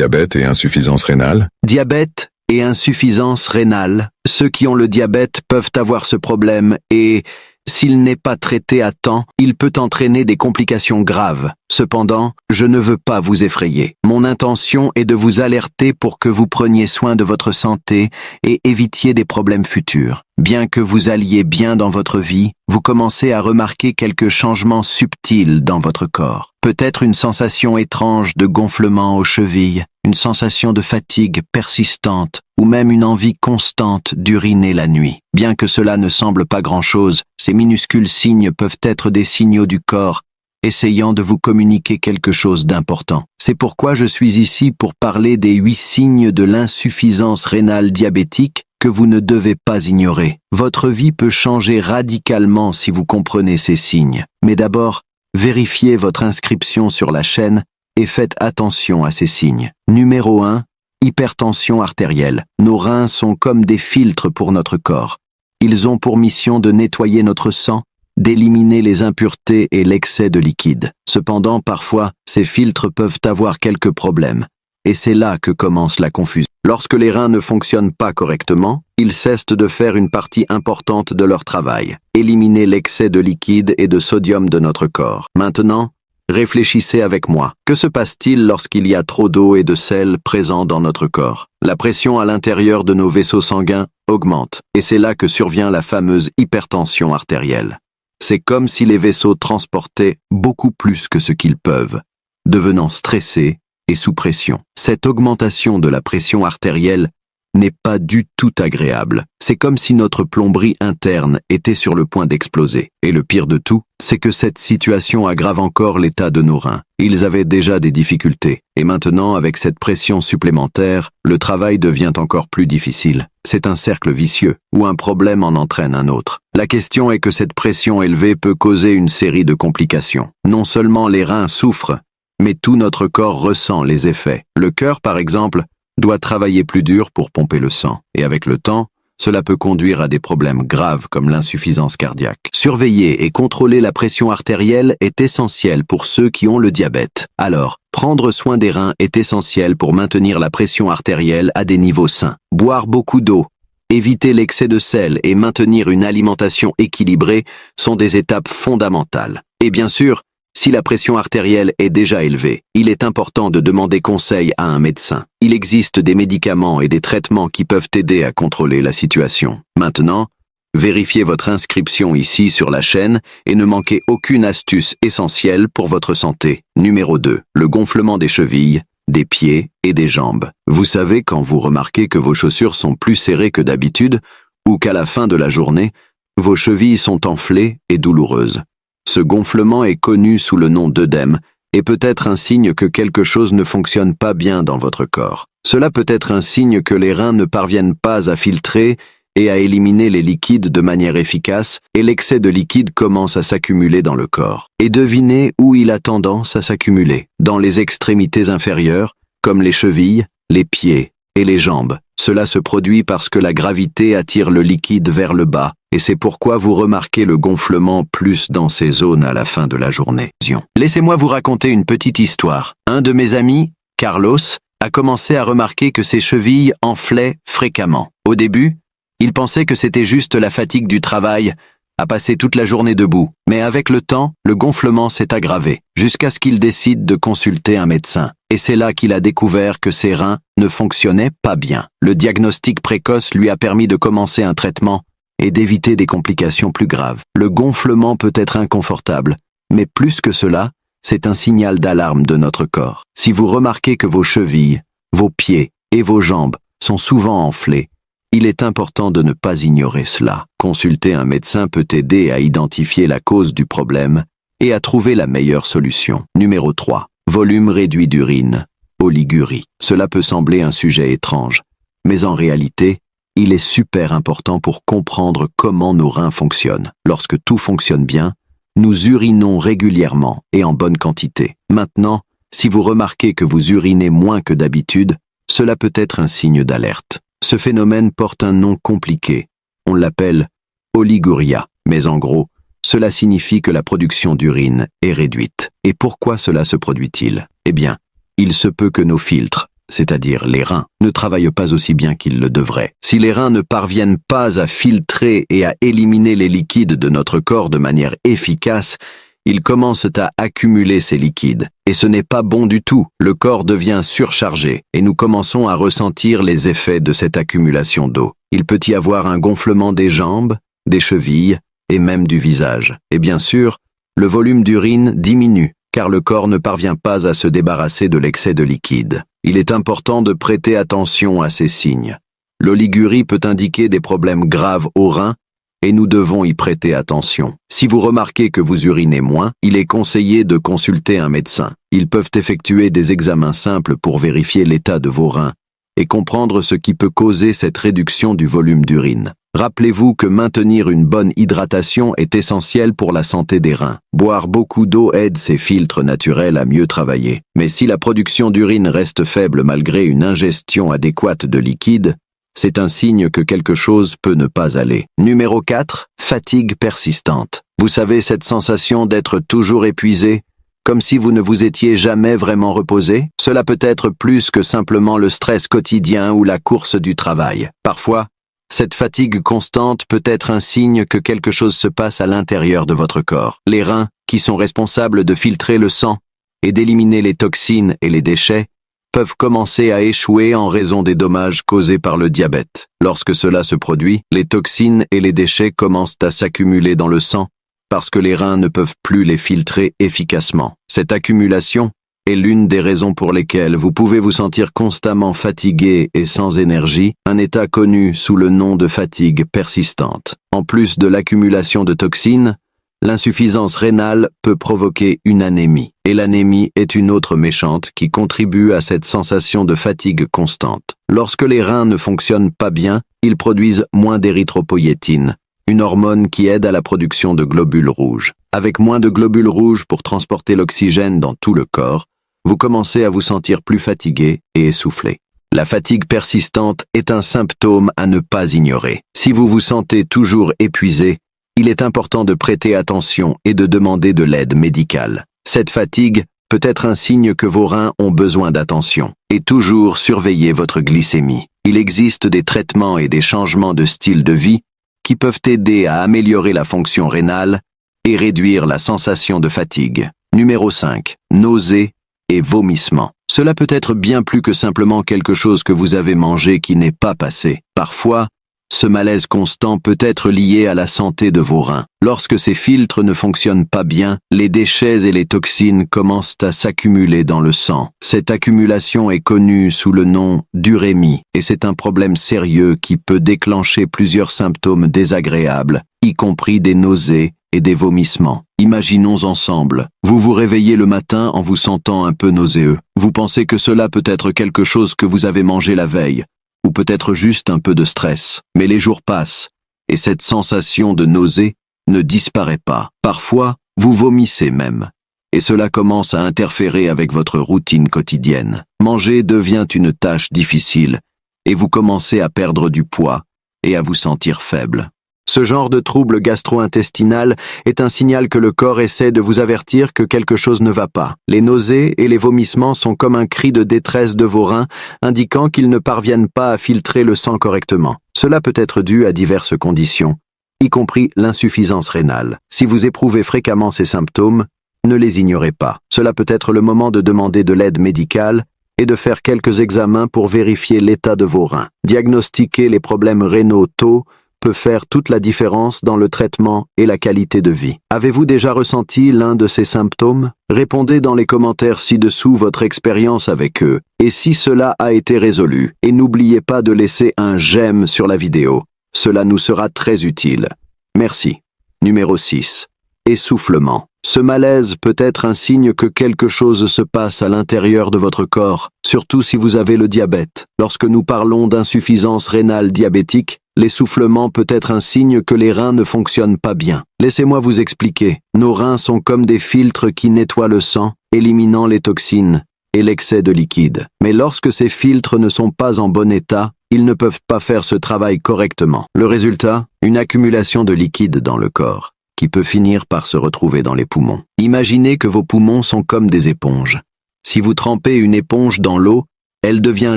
diabète et insuffisance rénale? Diabète et insuffisance rénale. Ceux qui ont le diabète peuvent avoir ce problème et, s'il n'est pas traité à temps, il peut entraîner des complications graves. Cependant, je ne veux pas vous effrayer. Mon intention est de vous alerter pour que vous preniez soin de votre santé et évitiez des problèmes futurs. Bien que vous alliez bien dans votre vie, vous commencez à remarquer quelques changements subtils dans votre corps. Peut-être une sensation étrange de gonflement aux chevilles, une sensation de fatigue persistante ou même une envie constante d'uriner la nuit. Bien que cela ne semble pas grand-chose, ces minuscules signes peuvent être des signaux du corps essayant de vous communiquer quelque chose d'important. C'est pourquoi je suis ici pour parler des 8 signes de l'insuffisance rénale diabétique que vous ne devez pas ignorer. Votre vie peut changer radicalement si vous comprenez ces signes. Mais d'abord, vérifiez votre inscription sur la chaîne et faites attention à ces signes. Numéro 1. Hypertension artérielle. Nos reins sont comme des filtres pour notre corps. Ils ont pour mission de nettoyer notre sang, d'éliminer les impuretés et l'excès de liquide. Cependant, parfois, ces filtres peuvent avoir quelques problèmes. Et c'est là que commence la confusion. Lorsque les reins ne fonctionnent pas correctement, ils cessent de faire une partie importante de leur travail, éliminer l'excès de liquide et de sodium de notre corps. Maintenant, réfléchissez avec moi. Que se passe-t-il lorsqu'il y a trop d'eau et de sel présents dans notre corps? La pression à l'intérieur de nos vaisseaux sanguins augmente, et c'est là que survient la fameuse hypertension artérielle. C'est comme si les vaisseaux transportaient beaucoup plus que ce qu'ils peuvent, devenant stressés et sous pression. Cette augmentation de la pression artérielle n'est pas du tout agréable. C'est comme si notre plomberie interne était sur le point d'exploser. Et le pire de tout, c'est que cette situation aggrave encore l'état de nos reins. Ils avaient déjà des difficultés. Et maintenant, avec cette pression supplémentaire, le travail devient encore plus difficile. C'est un cercle vicieux, où un problème en entraîne un autre. La question est que cette pression élevée peut causer une série de complications. Non seulement les reins souffrent, mais tout notre corps ressent les effets. Le cœur, par exemple, doit travailler plus dur pour pomper le sang. Et avec le temps, cela peut conduire à des problèmes graves comme l'insuffisance cardiaque. Surveiller et contrôler la pression artérielle est essentiel pour ceux qui ont le diabète. Alors, prendre soin des reins est essentiel pour maintenir la pression artérielle à des niveaux sains. Boire beaucoup d'eau, éviter l'excès de sel et maintenir une alimentation équilibrée sont des étapes fondamentales. Et bien sûr, si la pression artérielle est déjà élevée, il est important de demander conseil à un médecin. Il existe des médicaments et des traitements qui peuvent aider à contrôler la situation. Maintenant, vérifiez votre inscription ici sur la chaîne et ne manquez aucune astuce essentielle pour votre santé. Numéro 2. Le gonflement des chevilles, des pieds et des jambes. Vous savez quand vous remarquez que vos chaussures sont plus serrées que d'habitude ou qu'à la fin de la journée, vos chevilles sont enflées et douloureuses. Ce gonflement est connu sous le nom d'œdème et peut être un signe que quelque chose ne fonctionne pas bien dans votre corps. Cela peut être un signe que les reins ne parviennent pas à filtrer et à éliminer les liquides de manière efficace et l'excès de liquide commence à s'accumuler dans le corps. Et devinez où il a tendance à s'accumuler. Dans les extrémités inférieures, comme les chevilles, les pieds et les jambes. Cela se produit parce que la gravité attire le liquide vers le bas, et c'est pourquoi vous remarquez le gonflement plus dans ces zones à la fin de la journée. Laissez-moi vous raconter une petite histoire. Un de mes amis, Carlos, a commencé à remarquer que ses chevilles enflaient fréquemment. Au début, il pensait que c'était juste la fatigue du travail, à passer toute la journée debout. Mais avec le temps, le gonflement s'est aggravé, jusqu'à ce qu'il décide de consulter un médecin. Et c'est là qu'il a découvert que ses reins ne fonctionnaient pas bien. Le diagnostic précoce lui a permis de commencer un traitement et d'éviter des complications plus graves. Le gonflement peut être inconfortable, mais plus que cela, c'est un signal d'alarme de notre corps. Si vous remarquez que vos chevilles, vos pieds et vos jambes sont souvent enflés, il est important de ne pas ignorer cela. Consulter un médecin peut aider à identifier la cause du problème et à trouver la meilleure solution. Numéro 3. Volume réduit d'urine, oligurie. Cela peut sembler un sujet étrange, mais en réalité, il est super important pour comprendre comment nos reins fonctionnent. Lorsque tout fonctionne bien, nous urinons régulièrement et en bonne quantité. Maintenant, si vous remarquez que vous urinez moins que d'habitude, cela peut être un signe d'alerte. Ce phénomène porte un nom compliqué. On l'appelle oliguria, mais en gros, cela signifie que la production d'urine est réduite. Et pourquoi cela se produit-il? Eh bien, il se peut que nos filtres, c'est-à-dire les reins, ne travaillent pas aussi bien qu'ils le devraient. Si les reins ne parviennent pas à filtrer et à éliminer les liquides de notre corps de manière efficace, ils commencent à accumuler ces liquides. Et ce n'est pas bon du tout. Le corps devient surchargé et nous commençons à ressentir les effets de cette accumulation d'eau. Il peut y avoir un gonflement des jambes, des chevilles et même du visage. Et bien sûr, le volume d'urine diminue, car le corps ne parvient pas à se débarrasser de l'excès de liquide. Il est important de prêter attention à ces signes. L'oligurie peut indiquer des problèmes graves aux reins, et nous devons y prêter attention. Si vous remarquez que vous urinez moins, il est conseillé de consulter un médecin. Ils peuvent effectuer des examens simples pour vérifier l'état de vos reins et comprendre ce qui peut causer cette réduction du volume d'urine. Rappelez-vous que maintenir une bonne hydratation est essentiel pour la santé des reins. Boire beaucoup d'eau aide ces filtres naturels à mieux travailler. Mais si la production d'urine reste faible malgré une ingestion adéquate de liquide, c'est un signe que quelque chose peut ne pas aller. Numéro 4, fatigue persistante. Vous savez cette sensation d'être toujours épuisé, comme si vous ne vous étiez jamais vraiment reposé? Cela peut être plus que simplement le stress quotidien ou la course du travail. Parfois, cette fatigue constante peut être un signe que quelque chose se passe à l'intérieur de votre corps. Les reins, qui sont responsables de filtrer le sang et d'éliminer les toxines et les déchets, peuvent commencer à échouer en raison des dommages causés par le diabète. Lorsque cela se produit, les toxines et les déchets commencent à s'accumuler dans le sang parce que les reins ne peuvent plus les filtrer efficacement. Cette accumulation est l'une des raisons pour lesquelles vous pouvez vous sentir constamment fatigué et sans énergie, un état connu sous le nom de fatigue persistante. En plus de l'accumulation de toxines, l'insuffisance rénale peut provoquer une anémie. Et l'anémie est une autre méchante qui contribue à cette sensation de fatigue constante. Lorsque les reins ne fonctionnent pas bien, ils produisent moins d'érythropoïétine, une hormone qui aide à la production de globules rouges. Avec moins de globules rouges pour transporter l'oxygène dans tout le corps, vous commencez à vous sentir plus fatigué et essoufflé. La fatigue persistante est un symptôme à ne pas ignorer. Si vous vous sentez toujours épuisé, il est important de prêter attention et de demander de l'aide médicale. Cette fatigue peut être un signe que vos reins ont besoin d'attention. Et toujours surveillez votre glycémie. Il existe des traitements et des changements de style de vie qui peuvent aider à améliorer la fonction rénale et réduire la sensation de fatigue. Numéro 5. Nausées et vomissements. Cela peut être bien plus que simplement quelque chose que vous avez mangé qui n'est pas passé. Parfois, ce malaise constant peut être lié à la santé de vos reins. Lorsque ces filtres ne fonctionnent pas bien, les déchets et les toxines commencent à s'accumuler dans le sang. Cette accumulation est connue sous le nom d'urémie, et c'est un problème sérieux qui peut déclencher plusieurs symptômes désagréables, y compris des nausées et des vomissements. Imaginons ensemble. Vous vous réveillez le matin en vous sentant un peu nauséeux. Vous pensez que cela peut être quelque chose que vous avez mangé la veille, ou peut-être juste un peu de stress. Mais les jours passent, et cette sensation de nausée ne disparaît pas. Parfois, vous vomissez même, et cela commence à interférer avec votre routine quotidienne. Manger devient une tâche difficile, et vous commencez à perdre du poids et à vous sentir faible. Ce genre de trouble gastro-intestinal est un signal que le corps essaie de vous avertir que quelque chose ne va pas. Les nausées et les vomissements sont comme un cri de détresse de vos reins, indiquant qu'ils ne parviennent pas à filtrer le sang correctement. Cela peut être dû à diverses conditions, y compris l'insuffisance rénale. Si vous éprouvez fréquemment ces symptômes, ne les ignorez pas. Cela peut être le moment de demander de l'aide médicale et de faire quelques examens pour vérifier l'état de vos reins. Diagnostiquer les problèmes rénaux tôt peut faire toute la différence dans le traitement et la qualité de vie. Avez-vous déjà ressenti l'un de ces symptômes? Répondez dans les commentaires ci-dessous votre expérience avec eux, et si cela a été résolu. Et n'oubliez pas de laisser un j'aime sur la vidéo. Cela nous sera très utile. Merci. Numéro 6. Essoufflement. Ce malaise peut être un signe que quelque chose se passe à l'intérieur de votre corps, surtout si vous avez le diabète. Lorsque nous parlons d'insuffisance rénale diabétique, l'essoufflement peut être un signe que les reins ne fonctionnent pas bien. Laissez-moi vous expliquer. Nos reins sont comme des filtres qui nettoient le sang, éliminant les toxines et l'excès de liquide. Mais lorsque ces filtres ne sont pas en bon état, ils ne peuvent pas faire ce travail correctement. Le résultat, une accumulation de liquide dans le corps, qui peut finir par se retrouver dans les poumons. Imaginez que vos poumons sont comme des éponges. Si vous trempez une éponge dans l'eau, elle devient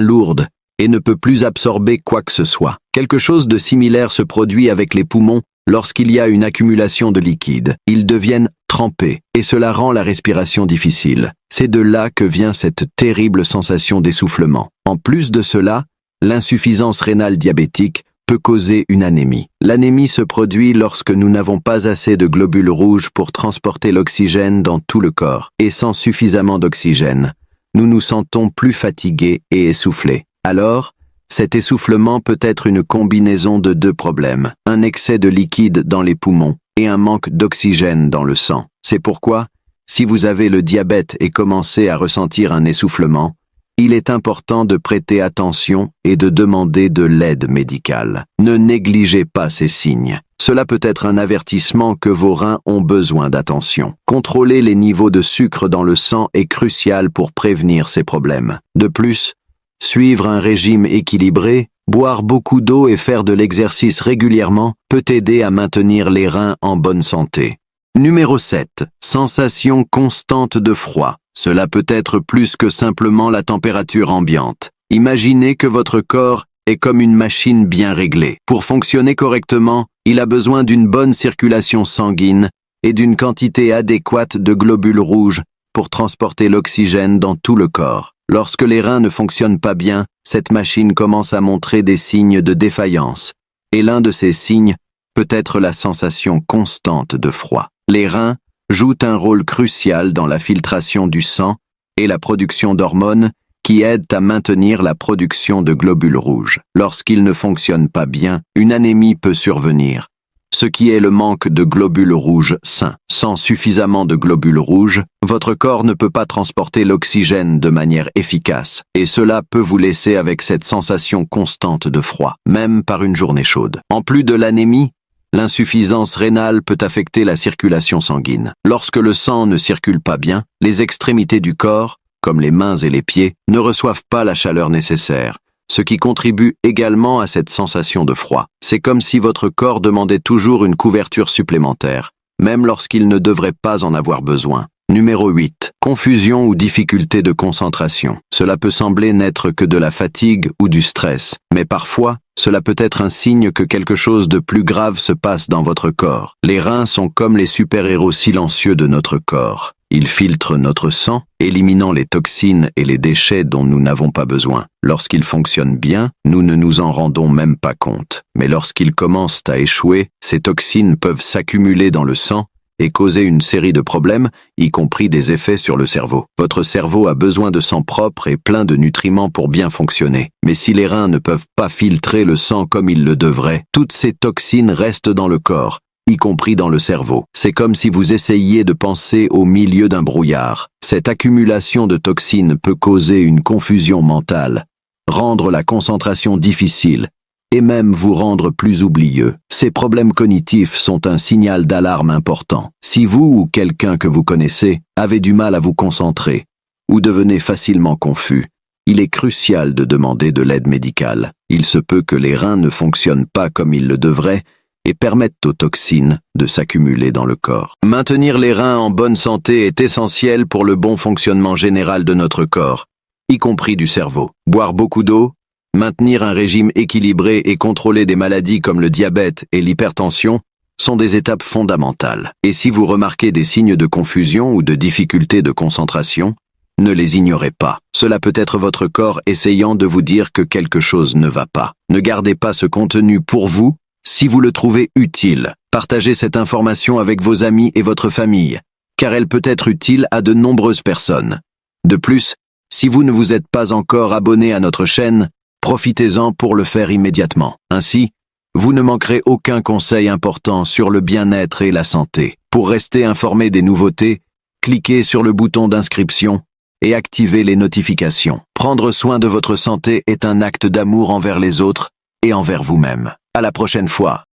lourde et ne peut plus absorber quoi que ce soit. Quelque chose de similaire se produit avec les poumons lorsqu'il y a une accumulation de liquide. Ils deviennent trempés et cela rend la respiration difficile. C'est de là que vient cette terrible sensation d'essoufflement. En plus de cela, l'insuffisance rénale diabétique peut causer une anémie. L'anémie se produit lorsque nous n'avons pas assez de globules rouges pour transporter l'oxygène dans tout le corps. Et sans suffisamment d'oxygène, nous nous sentons plus fatigués et essoufflés. Alors, cet essoufflement peut être une combinaison de deux problèmes, un excès de liquide dans les poumons et un manque d'oxygène dans le sang. C'est pourquoi, si vous avez le diabète et commencez à ressentir un essoufflement, il est important de prêter attention et de demander de l'aide médicale. Ne négligez pas ces signes. Cela peut être un avertissement que vos reins ont besoin d'attention. Contrôler les niveaux de sucre dans le sang est crucial pour prévenir ces problèmes. De plus, suivre un régime équilibré, boire beaucoup d'eau et faire de l'exercice régulièrement peut aider à maintenir les reins en bonne santé. Numéro 7. Sensation constante de froid. Cela peut être plus que simplement la température ambiante. Imaginez que votre corps est comme une machine bien réglée. Pour fonctionner correctement, il a besoin d'une bonne circulation sanguine et d'une quantité adéquate de globules rouges pour transporter l'oxygène dans tout le corps. Lorsque les reins ne fonctionnent pas bien, cette machine commence à montrer des signes de défaillance. Et l'un de ces signes peut être la sensation constante de froid. Les reins jouent un rôle crucial dans la filtration du sang et la production d'hormones qui aident à maintenir la production de globules rouges. Lorsqu'ils ne fonctionnent pas bien, une anémie peut survenir, ce qui est le manque de globules rouges sains. Sans suffisamment de globules rouges, votre corps ne peut pas transporter l'oxygène de manière efficace, et cela peut vous laisser avec cette sensation constante de froid, même par une journée chaude. En plus de l'anémie, l'insuffisance rénale peut affecter la circulation sanguine. Lorsque le sang ne circule pas bien, les extrémités du corps, comme les mains et les pieds, ne reçoivent pas la chaleur nécessaire, ce qui contribue également à cette sensation de froid. C'est comme si votre corps demandait toujours une couverture supplémentaire, même lorsqu'il ne devrait pas en avoir besoin. Numéro 8. Confusion ou difficulté de concentration. Cela peut sembler n'être que de la fatigue ou du stress, mais parfois, cela peut être un signe que quelque chose de plus grave se passe dans votre corps. Les reins sont comme les super-héros silencieux de notre corps. Ils filtrent notre sang, éliminant les toxines et les déchets dont nous n'avons pas besoin. Lorsqu'ils fonctionnent bien, nous ne nous en rendons même pas compte. Mais lorsqu'ils commencent à échouer, ces toxines peuvent s'accumuler dans le sang et causer une série de problèmes, y compris des effets sur le cerveau. Votre cerveau a besoin de sang propre et plein de nutriments pour bien fonctionner. Mais si les reins ne peuvent pas filtrer le sang comme ils le devraient, toutes ces toxines restent dans le corps, y compris dans le cerveau. C'est comme si vous essayiez de penser au milieu d'un brouillard. Cette accumulation de toxines peut causer une confusion mentale, rendre la concentration difficile, et même vous rendre plus oublieux. Ces problèmes cognitifs sont un signal d'alarme important. Si vous ou quelqu'un que vous connaissez avez du mal à vous concentrer ou devenez facilement confus, il est crucial de demander de l'aide médicale. Il se peut que les reins ne fonctionnent pas comme ils le devraient et permettent aux toxines de s'accumuler dans le corps. Maintenir les reins en bonne santé est essentiel pour le bon fonctionnement général de notre corps, y compris du cerveau. Boire beaucoup d'eau, maintenir un régime équilibré et contrôler des maladies comme le diabète et l'hypertension sont des étapes fondamentales. Et si vous remarquez des signes de confusion ou de difficulté de concentration, ne les ignorez pas. Cela peut être votre corps essayant de vous dire que quelque chose ne va pas. Ne gardez pas ce contenu pour vous si vous le trouvez utile. Partagez cette information avec vos amis et votre famille, car elle peut être utile à de nombreuses personnes. De plus, si vous ne vous êtes pas encore abonné à notre chaîne, profitez-en pour le faire immédiatement. Ainsi, vous ne manquerez aucun conseil important sur le bien-être et la santé. Pour rester informé des nouveautés, cliquez sur le bouton d'inscription et activez les notifications. Prendre soin de votre santé est un acte d'amour envers les autres et envers vous-même. À la prochaine fois.